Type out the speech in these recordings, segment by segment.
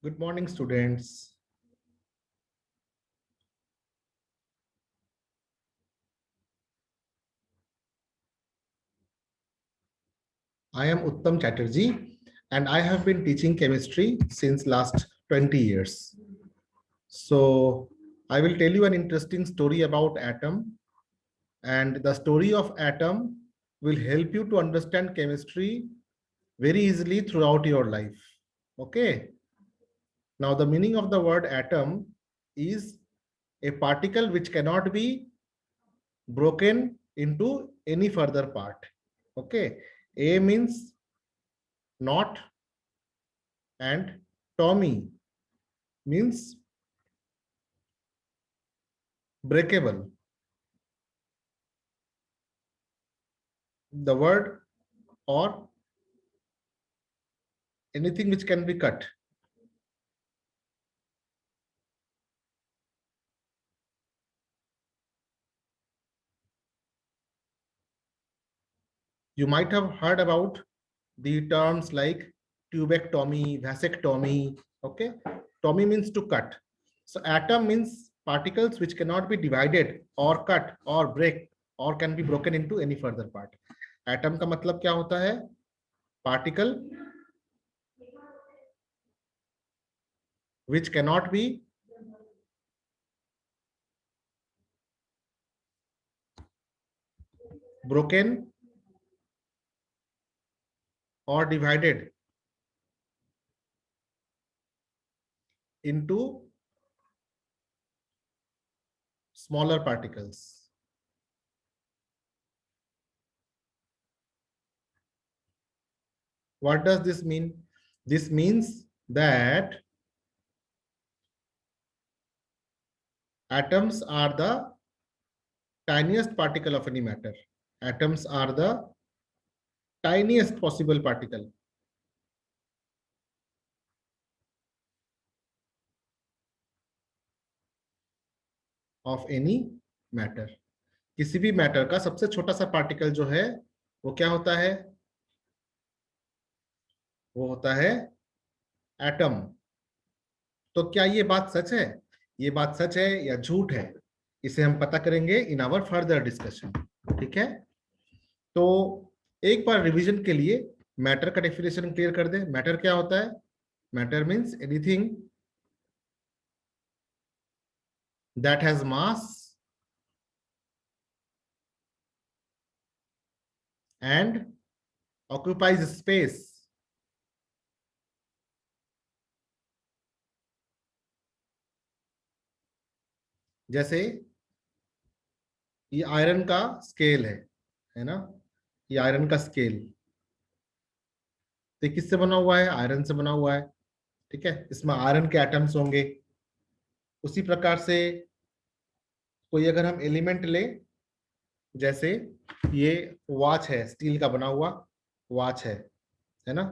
Good morning, students. I am Uttam Chatterjee, and I have been teaching chemistry since last 20 years. So, I will tell you an interesting story about atom, and the story of atom will help you to understand chemistry very easily throughout your life. Okay. Now, the meaning of the word atom is a particle which cannot be broken into any further part. Okay. A means not, and Tommy means breakable. The word or anything which can be cut. You might have heard about the terms like tubectomy, vasectomy. Okay, Tommy means to cut. So atom means particles which cannot be divided or cut or break or can be broken into any further part. Atom का मतलब क्या होता है? Particle which cannot be broken or divided into smaller particles. What does this mean? This means that atoms are the tiniest particle of any matter. Atoms are the tiniest possible particle of any matter. किसी भी matter का सबसे छोटा सा particle जो है वो क्या होता है? वो होता है एटम. तो क्या ये बात सच है? ये बात सच है या झूठ है? इसे हम पता करेंगे इन आवर फर्दर डिस्कशन. ठीक है, तो एक बार रिवीजन के लिए मैटर का डेफिनेशन क्लियर कर दे. मैटर क्या होता है? Matter means anything that has mass and occupies space. जैसे ये आयरन का स्केल है ना? ये आयरन का स्केल तो किससे बना हुआ है? आयरन से बना हुआ है. ठीक है, इसमें आयरन के एटम्स होंगे. उसी प्रकार से कोई अगर हम एलिमेंट ले, जैसे ये वॉच है, स्टील का बना हुआ वॉच है ना?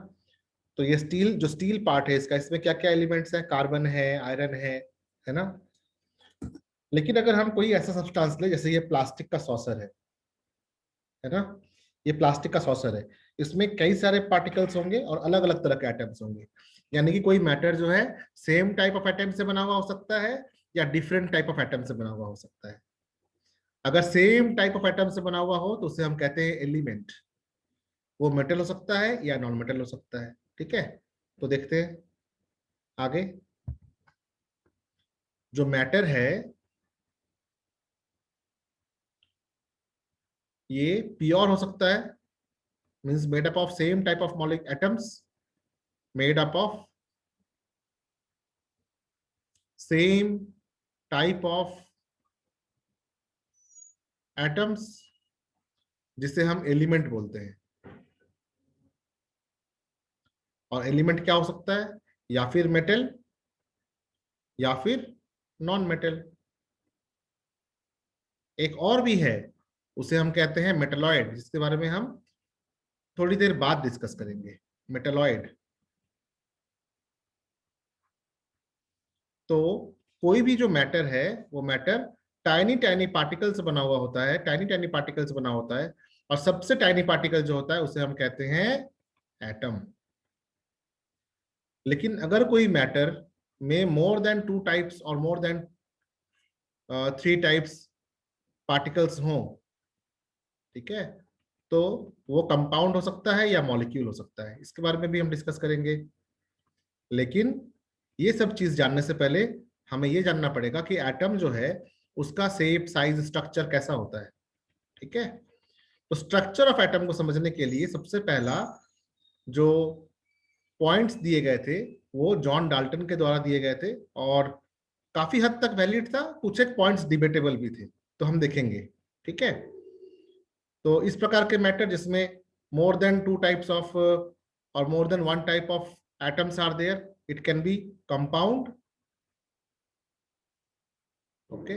तो ये स्टील, जो स्टील पार्ट है इसका, इसमें क्या क्या एलिमेंट्स है? कार्बन है, आयरन है ना? लेकिन अगर हम कोई ऐसा सब्सटेंस ले, जैसे ये प्लास्टिक का सॉसर है ना? ये प्लास्टिक का सॉसर है, इसमें कई सारे पार्टिकल्स होंगे और अलग अलग तरह के एटम्स होंगे. यानी कि कोई मैटर जो है सेम टाइप ऑफ एटम से बना हुआ हो सकता है या डिफरेंट टाइप ऑफ एटम से बना हुआ हो सकता है. अगर सेम टाइप ऑफ एटम से बना हुआ हो तो उसे हम कहते हैं एलिमेंट. वो मेटल हो सकता है या नॉन मेटल हो सकता है. ठीक है, तो देखते हैं आगे. जो मैटर है ये प्योर हो सकता है, means made up of same type of मॉलिक atoms, made up of same type of atoms, जिसे हम एलिमेंट बोलते हैं. और एलिमेंट क्या हो सकता है? या फिर मेटल या फिर नॉन मेटल. एक और भी है, उसे हम कहते हैं मेटलॉइड, जिसके बारे में हम थोड़ी देर बाद डिस्कस करेंगे. मेटलॉइड. तो कोई भी जो मैटर है वो मैटर टाइनी टाइनी पार्टिकल से बना हुआ होता है, टाइनी टाइनी पार्टिकल से बना होता है. और सबसे टाइनी पार्टिकल जो होता है उसे हम कहते हैं एटम. लेकिन अगर कोई मैटर में मोर देन 2 टाइप्स और मोर देन 3 टाइप्स पार्टिकल्स हों, ठीक है, तो वो कंपाउंड हो सकता है या मॉलिक्यूल हो सकता है, इसके बारे में भी हम डिस्कस करेंगे। लेकिन ये सब चीज जानने से पहले हमें ये जानना पड़ेगा कि एटम जो है उसका शेप, साइज, स्ट्रक्चर कैसा होता है, ठीक है। तो स्ट्रक्चर ऑफ एटम को समझने के लिए सबसे पहला जो पॉइंट्स दिए गए थे वो जॉन डाल्टन के द्वारा दिए गए थे, और काफी हद तक वैलिड था, कुछ एक पॉइंट्स डिबेटेबल भी थे, तो हम देखेंगे, ठीक है। तो इस प्रकार के मैटर जिसमें मोर देन 2 टाइप्स ऑफ और more than 1 type of atoms are there, it can be compound, okay,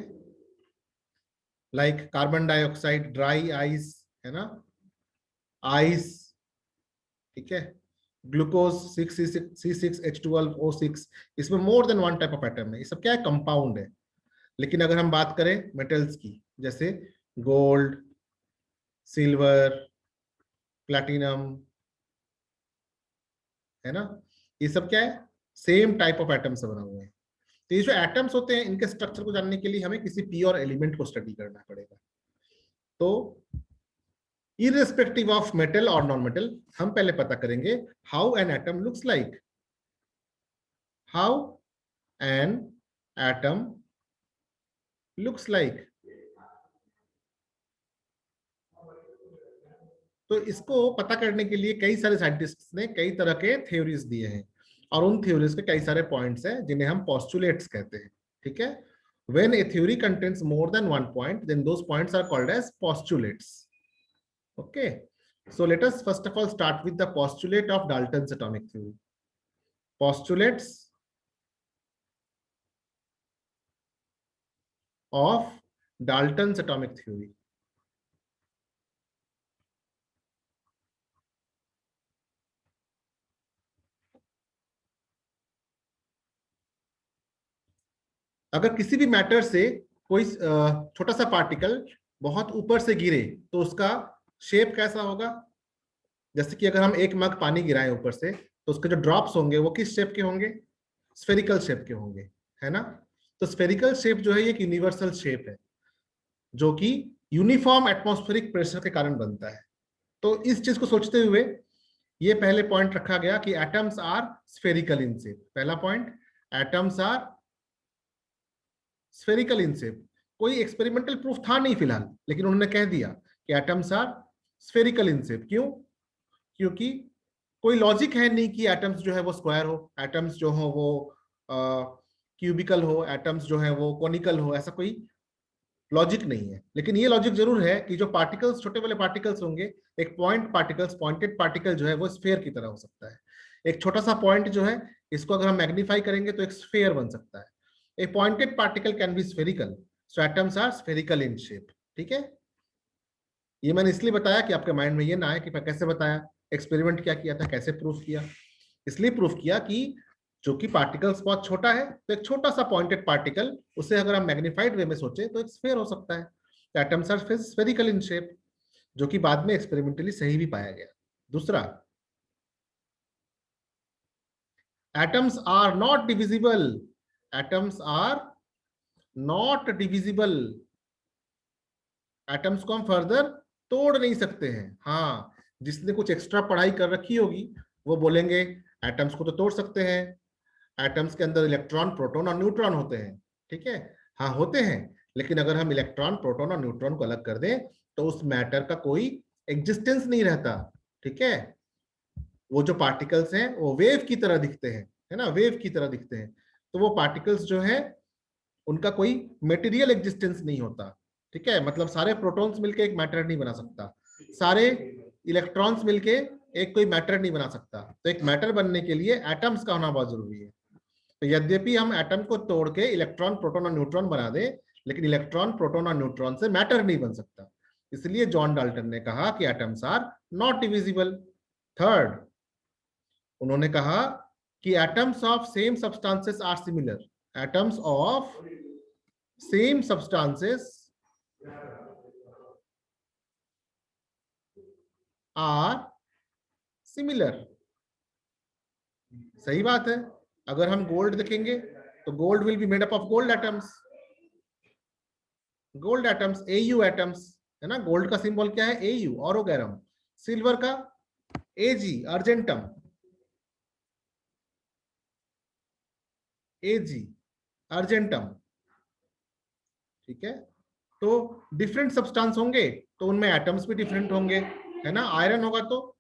like carbon dioxide, dry ice, है ना, आइस, ठीक है, ग्लूकोज 6C6H12O6, इसमें more than 1 type of atom है, ये सब क्या है, कंपाउंड है। लेकिन अगर हम बात करें मेटल्स की, जैसे गोल्ड, सिल्वर, प्लैटिनम, है ना, ये सब क्या है, सेम टाइप ऑफ एटम से बना हुए हैं। तो ये जो एटम्स होते हैं इनके स्ट्रक्चर को जानने के लिए हमें किसी प्योर एलिमेंट को स्टडी करना पड़ेगा। तो इररिस्पेक्टिव ऑफ मेटल और नॉन मेटल, हम पहले पता करेंगे how an atom looks like, how an atom looks like. तो इसको पता करने के लिए कई सारे साइंटिस्ट्स ने कई तरह के थ्योरीज दिए हैं, और उन थ्योरीज के कई सारे पॉइंट्स हैं जिन्हें हम पोस्टुलेट्स कहते हैं, ठीक है। When a theory contains more than 1 point, then those points are called as postulates. Okay. So let us first of all start with the postulate of Dalton's atomic theory. Postulates of Dalton's atomic theory. अगर किसी भी matter से कोई छोटा सा particle बहुत ऊपर से गिरे तो उसका शेप कैसा होगा। जैसे कि अगर हम एक मग पानी गिराएं ऊपर से तो उसके जो ड्रॉप्स होंगे वो किस शेप के होंगे, स्फेरिकल शेप के होंगे, है ना। तो स्फेरिकल शेप जो है ये एक यूनिवर्सल शेप है जो कि यूनिफॉर्म एटमॉस्फेरिक प्रेशर के कारण बनता है। तो इस चीज को सोचते हुए ये पहले पॉइंट रखा गया कि atoms are spherical in shape. पहला point, atoms are spherical in shape. कोई एक्सपेरिमेंटल प्रूफ था नहीं फिलहाल, लेकिन उन्होंने कह दिया कि atoms are spherical in shape. क्यों? क्योंकि कोई लॉजिक है नहीं कि एटम्स जो है वो स्क्वायर हो, एटम्स जो हो वो क्यूबिकल हो, एटम्स जो है वो कोनिकल हो, ऐसा कोई लॉजिक नहीं है। लेकिन ये लॉजिक जरूर है कि जो पार्टिकल्स, छोटे वाले पार्टिकल्स होंगे, एक पॉइंट पार्टिकल्स, पॉइंटेड पार्टिकल जो है वो स्फेयर की तरह हो सकता है। एक छोटा सा पॉइंट जो है इसको अगर हम मैग्नीफाई करेंगे तो एक स्फेयर बन सकता है। A pointed particle can be spherical, so atoms are spherical in shape, ठीक है। ये मैंने इसलिए बताया कि आपके माइंड में ये ना आए कि मैं कैसे बताया, एक्सपेरिमेंट क्या किया था, कैसे प्रूफ किया। इसलिए प्रूफ किया कि जो कि पार्टिकल्स बहुत छोटा है, तो एक छोटा सा पॉइंटेड पार्टिकल, उसे अगर हम मैग्नीफाइड वे में सोचे तो एक स्फेयर हो सकता है। Atoms are spherical in shape, जो कि बाद में एक्सपेरिमेंटली सही भी पाया गया। दूसरा, atoms are not divisible, atoms are not divisible. Atoms को हम फर्दर तोड़ नहीं सकते हैं। हाँ, जिसने कुछ एक्स्ट्रा पढ़ाई कर रखी होगी वो बोलेंगे एटम्स को तो तोड़ सकते हैं, एटम्स के अंदर इलेक्ट्रॉन, प्रोटॉन और न्यूट्रॉन होते हैं, ठीक है। हाँ होते हैं, लेकिन अगर हम इलेक्ट्रॉन, प्रोटॉन और न्यूट्रॉन को अलग कर दें तो उस मैटर का कोई एग्जिस्टेंस नहीं रहता, ठीक है। वो जो पार्टिकल्स हैं वो वेव की तरह दिखते हैं, है ना, वेव की तरह दिखते हैं। तो वो पार्टिकल्स जो है उनका कोई मेटेरियल एग्जिस्टेंस नहीं होता, ठीक है। मतलब सारे प्रोटॉन्स मिलके एक मैटर नहीं बना सकता, सारे इलेक्ट्रॉन्स मिलके एक कोई मैटर नहीं बना सकता। तो एक मैटर बनने के लिए एटम्स का होना बहुत जरूरी है। तो यद्यपि हम एटम को तोड़ के इलेक्ट्रॉन, प्रोटॉन और न्यूट्रॉन बना दे, लेकिन इलेक्ट्रॉन, प्रोटॉन और न्यूट्रॉन से मैटर नहीं बन सकता। इसलिए जॉन डाल्टन ने कहा कि atoms are not divisible. Third, उन्होंने कहा कि atoms of same substances are similar, atoms of same substances are similar. सही बात है। अगर हम गोल्ड देखेंगे तो gold will be made up of gold atoms, gold atoms, AU atoms, है ना। गोल्ड का सिंबल क्या है? एयू, ऑरोगैरम। सिल्वर का एजी, अर्जेंटम, एजी, अर्जेंटम, ठीक है। तो डिफरेंट सब्सटेंस होंगे तो उनमें एटम्स भी डिफरेंट होंगे, है ना। आयरन होगा तो,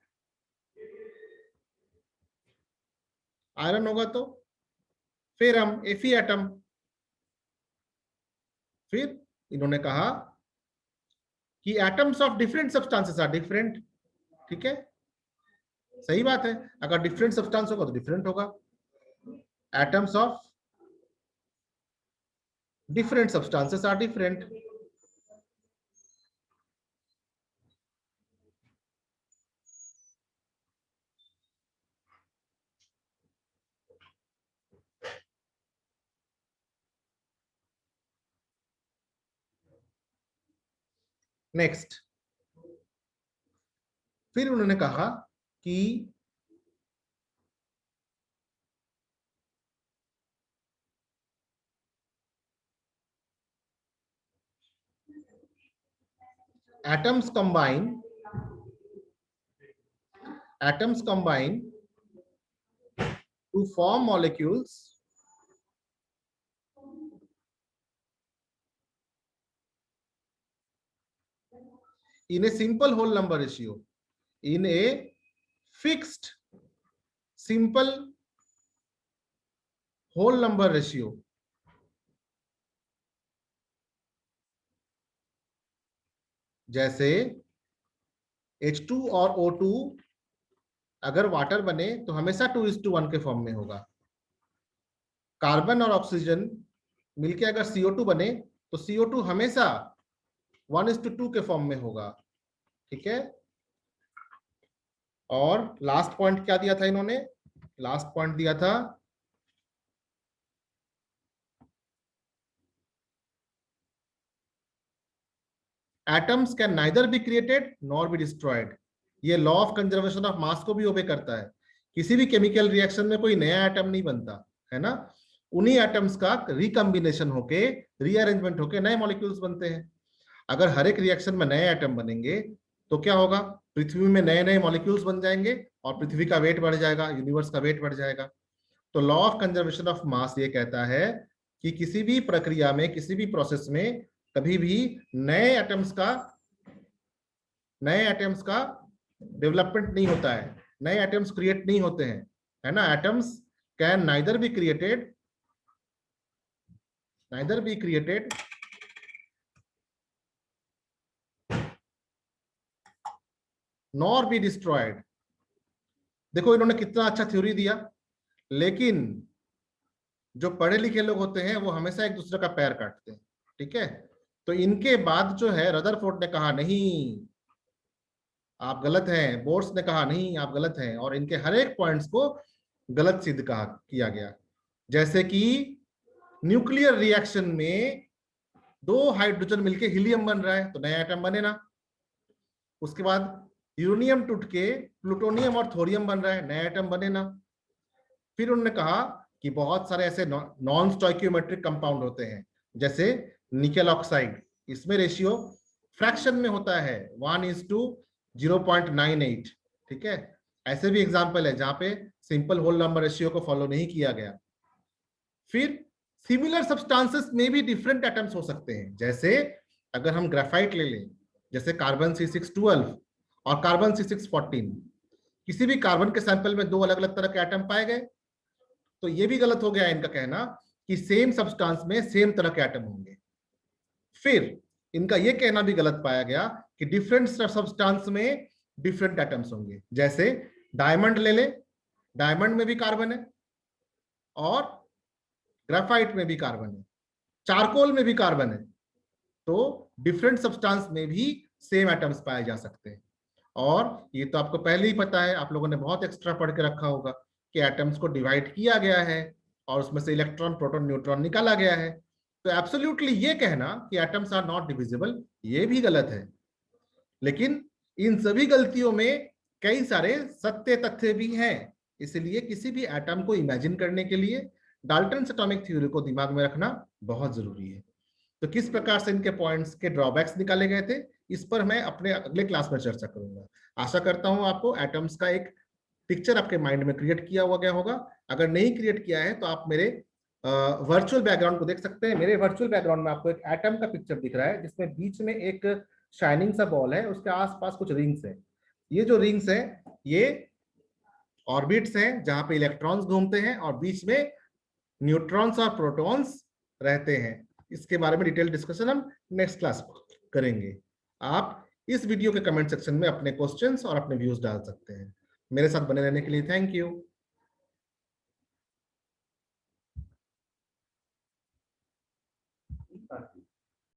आयरन होगा तो फेरम, एफी एटम। फिर इन्होंने कहा कि atoms of different substances are different, ठीक है। सही बात है, अगर डिफरेंट सब्सटेंस होगा तो डिफरेंट होगा। Atoms of different substances are different. Next, फिर उन्होंने कहा कि atoms combine, atoms combine to form molecules in a simple whole number ratio, in a fixed simple whole number ratio. जैसे H2 और O2 अगर वाटर बने तो हमेशा 2:1 के फॉर्म में होगा। कार्बन और ऑक्सीजन मिलके अगर CO2 बने तो CO2 हमेशा 1:2 के फॉर्म में होगा, ठीक है। और लास्ट पॉइंट क्या दिया था इन्होंने? लास्ट पॉइंट दिया था atoms can neither be created nor be destroyed. ये law of conservation of mass को भी ओबे करता है। किसी भी केमिकल रिएक्शन में कोई नया एटम नहीं बनता, है ना। उन्हीं एटम्स का रिकम्बिनेशन होके, रीअरेंजमेंट होके नए मॉलिक्यूल्स बनते हैं। अगर हर एक रिएक्शन में नए एटम बनेंगे तो क्या होगा? पृथ्वी में नए नए मॉलिक्यूल्स बन जाएंगे और पृथ्वी का वेट बढ़ जाएगा, यूनिवर्स का वेट बढ़ जाएगा। तो लॉ ऑफ कंजर्वेशन ऑफ मास ये कहता है कि किसी भी प्रक्रिया में, किसी भी प्रोसेस में कभी भी नए एटम्स का डेवलपमेंट नहीं होता है, नए एटम्स क्रिएट नहीं होते हैं, है ना। Atoms can neither be created nor be destroyed. देखो इन्होंने कितना अच्छा थ्योरी दिया, लेकिन जो पढ़े लिखे लोग होते हैं वो हमेशा एक दूसरे का पैर काटते हैं, ठीक है। तो इनके बाद जो है रदरफोर्ड ने कहा नहीं, आप गलत हैं। बोर्स ने कहा नहीं, आप गलत हैं। और इनके हर एक पॉइंट्स को गलत सिद्ध कहा किया गया। जैसे कि न्यूक्लियर रिएक्शन में दो हाइड्रोजन मिलके हीलियम बन रहा है तो नया एटम बने ना। उसके बाद यूरेनियम टूट के प्लूटोनियम और थोरियम बन रहा है, नया एटम बने ना। फिर उन्होंने कहा कि बहुत सारे ऐसे नॉन स्टोइकियोमेट्रिक कंपाउंड होते हैं, जैसे निकेल ऑक्साइड, इसमें रेशियो फ्रैक्शन में होता है 1:0.98, ठीक है। ऐसे भी एग्जांपल है जहां पे सिंपल होल नंबर रेशियो को फॉलो नहीं किया गया। फिर सिमिलर सब्सटेंसेस में भी डिफरेंट एटम्स हो सकते हैं। जैसे अगर हम ग्राफाइट ले लें, जैसे कार्बन C612 और कार्बन C614, किसी भी कार्बन के सैंपल में दो अलग अलग तरह के एटम पाए गए तो ये भी गलत हो गया इनका कहना कि सेम सब्सटेंस में सेम तरह के एटम होंगे। फिर इनका यह कहना भी गलत पाया गया कि डिफरेंट सब्सटेंस में डिफरेंट एटम्स होंगे। जैसे डायमंड ले ले, डायमंड में भी कार्बन है और ग्राफाइट में भी कार्बन है, चारकोल में भी कार्बन है। तो डिफरेंट सब्सटेंस में भी सेम एटम्स पाए जा सकते हैं। और ये तो आपको पहले ही पता है, आप लोगों ने बहुत एक्स्ट्रा पढ़ के रखा होगा कि एटम्स को डिवाइड किया गया है और उसमें से इलेक्ट्रॉन, प्रोटॉन, न्यूट्रॉन निकाला गया है। तो एब्सोल्युटली ये कहना कि एटम्स आर नॉट डिविजिबल, ये भी गलत है। लेकिन इन सभी गलतियों में कई सारे सत्य तथ्य भी हैं। इसलिए किसी भी एटम को इमेजिन करने के लिए डाल्टन्स एटॉमिक थ्योरी को दिमाग में रखना बहुत जरूरी है। तो किस प्रकार से इनके पॉइंट्स के ड्रॉबैक्स निकाले गए थे, इस पर मैं अपने अगले क्लास में चर्चा करूंगा। आशा करता हूं आपको एटम्स का एक पिक्चर आपके माइंड में क्रिएट किया हुआ गया होगा। अगर नहीं क्रिएट किया है तो आप मेरे वर्चुअल बैकग्राउंड को देख सकते हैं। मेरे वर्चुअल बैकग्राउंड में आपको एक एटम का पिक्चर दिख रहा है, जिसमें बीच में एक शाइनिंग सा बॉल है, उसके आसपास कुछ रिंग्स है। ये जो रिंग्स है ये ऑर्बिट्स हैं, जहां पे इलेक्ट्रॉन्स घूमते हैं और बीच में न्यूट्रॉन्स और प्रोटॉन्स रहते हैं। इसके बारे में डिटेल डिस्कशन हम नेक्स्ट क्लास करेंगे। आप इस वीडियो के कमेंट सेक्शन में अपने क्वेश्चंस और अपने व्यूज डाल सकते हैं। मेरे साथ बने रहने के लिए थैंक यू।